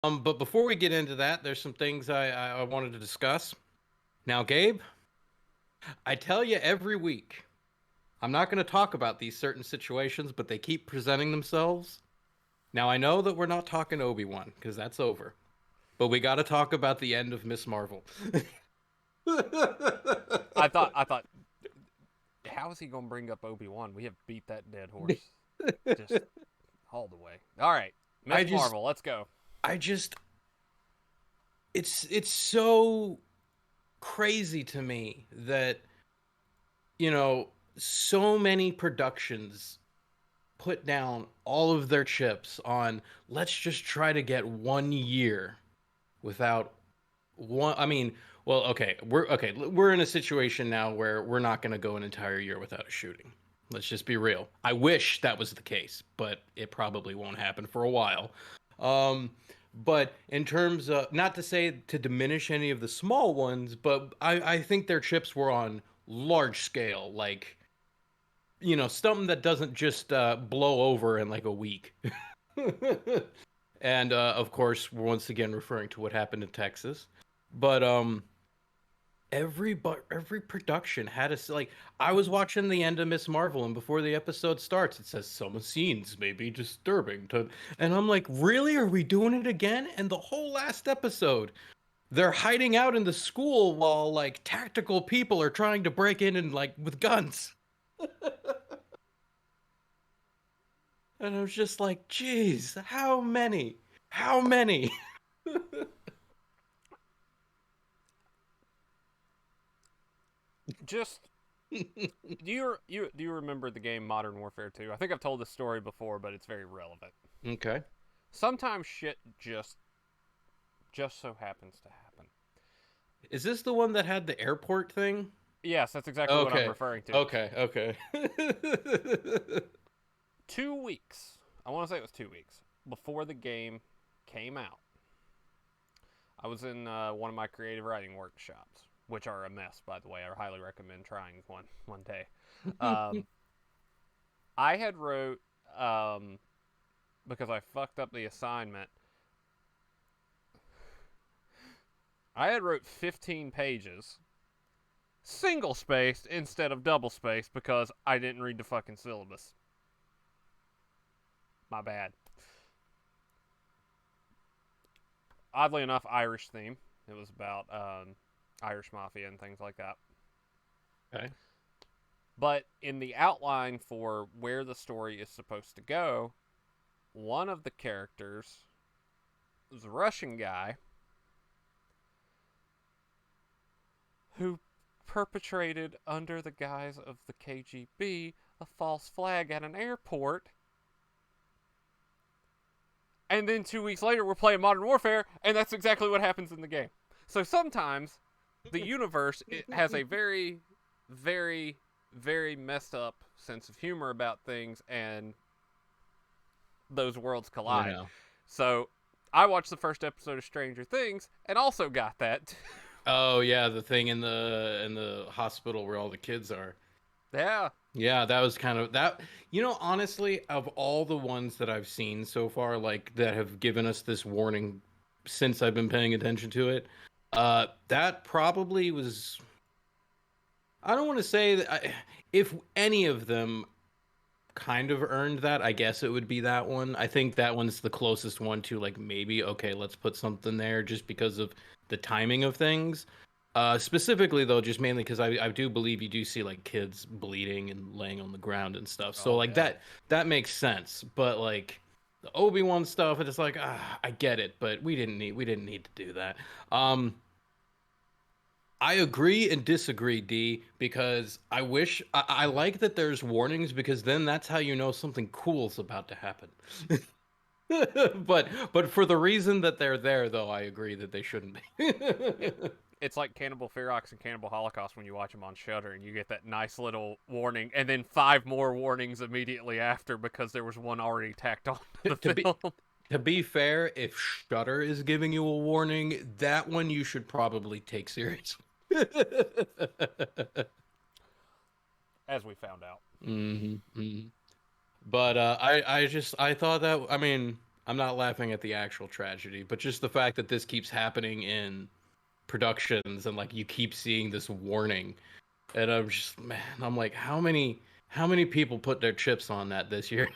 But before we get into that, there's some things I wanted to discuss. Now, Gabe, I tell you every week, I'm not going to talk about these certain situations, but they keep presenting themselves. Now, I know that we're not talking Obi-Wan because that's over, but we got to talk about the end of Miss Marvel. I thought, how is he gonna bring up Obi-Wan? We have beat that dead horse just all the way. All right, I Miss just, Marvel, let's go. I just, it's so crazy to me that you know so many productions put down all of their chips on let's just try to get 1 year without one. I mean, well, we're in a situation now where we're not going to go an entire year without a shooting. Let's just be real. I wish that was the case, but it probably won't happen for a while. Um, but in terms of, not to say to diminish any of the small ones, but I think their chips were on large scale, like something that doesn't just blow over in like a week. And of course, we're once again referring to what happened in Texas. But every production had a like. I was watching the end of Miss Marvel, and before the episode starts, it says some scenes may be disturbing to, and I'm like, really? Are we doing it again? And the whole last episode, they're hiding out in the school while like tactical people are trying to break in and like with guns. And I was just like, geez, how many? How many? Just do you remember the game Modern Warfare 2? I think I've told this story before, but it's very relevant. Okay. Sometimes shit just so happens to happen. Is this the one that had the airport thing? Yes, that's exactly what I'm Okay. referring to. Okay. Okay. 2 weeks. I want to say it was 2 weeks before the game came out. I was in one of my creative writing workshops, which are a mess, by the way. I highly recommend trying one day. Um, I had wrote because I fucked up the assignment. I had wrote 15 pages, single spaced instead of double spaced because I didn't read the fucking syllabus. My bad. Oddly enough, Irish theme. It was about Irish mafia and things like that. Okay. But in the outline for where the story is supposed to go, one of the characters is a Russian guy who perpetrated, under the guise of the KGB, a false flag at an airport. And then 2 weeks later, we're playing Modern Warfare, and that's exactly what happens in the game. So sometimes the universe it has a very, very, very messed up sense of humor about things, and those worlds collide. Yeah. So I watched the first episode of Stranger Things and also got that. Oh yeah, the thing in the hospital where all the kids are. Yeah. Yeah, that was kind of that. Honestly, of all the ones that I've seen so far, like that have given us this warning since I've been paying attention to it, that probably was. I don't want to say that if any of them kind of earned that, I guess it would be that one. I think that one's the closest one to like maybe okay, let's put something there just because of the timing of things. Specifically though, just mainly because I do believe you do see like kids bleeding and laying on the ground and stuff. So Oh, like yeah. that makes sense. But like the Obi-Wan stuff, it's like I get it, but we didn't need to do that. Um, I agree and disagree, D, because I like that there's warnings because then that's how you know something cool's about to happen. but for the reason that they're there, though, I agree that they shouldn't be. It, it's like Cannibal Ferox and Cannibal Holocaust when you watch them on Shudder, and you get that nice little warning, and then 5 more warnings immediately after because there was one already tacked on to to the be film. to be fair, if Shudder is giving you a warning, that one you should probably take seriously. As we found out. hmm But I thought that I mean I'm not laughing at the actual tragedy, but just the fact that this keeps happening in productions and like you keep seeing this warning, and I'm just, man, I'm like, how many people put their chips on that this year?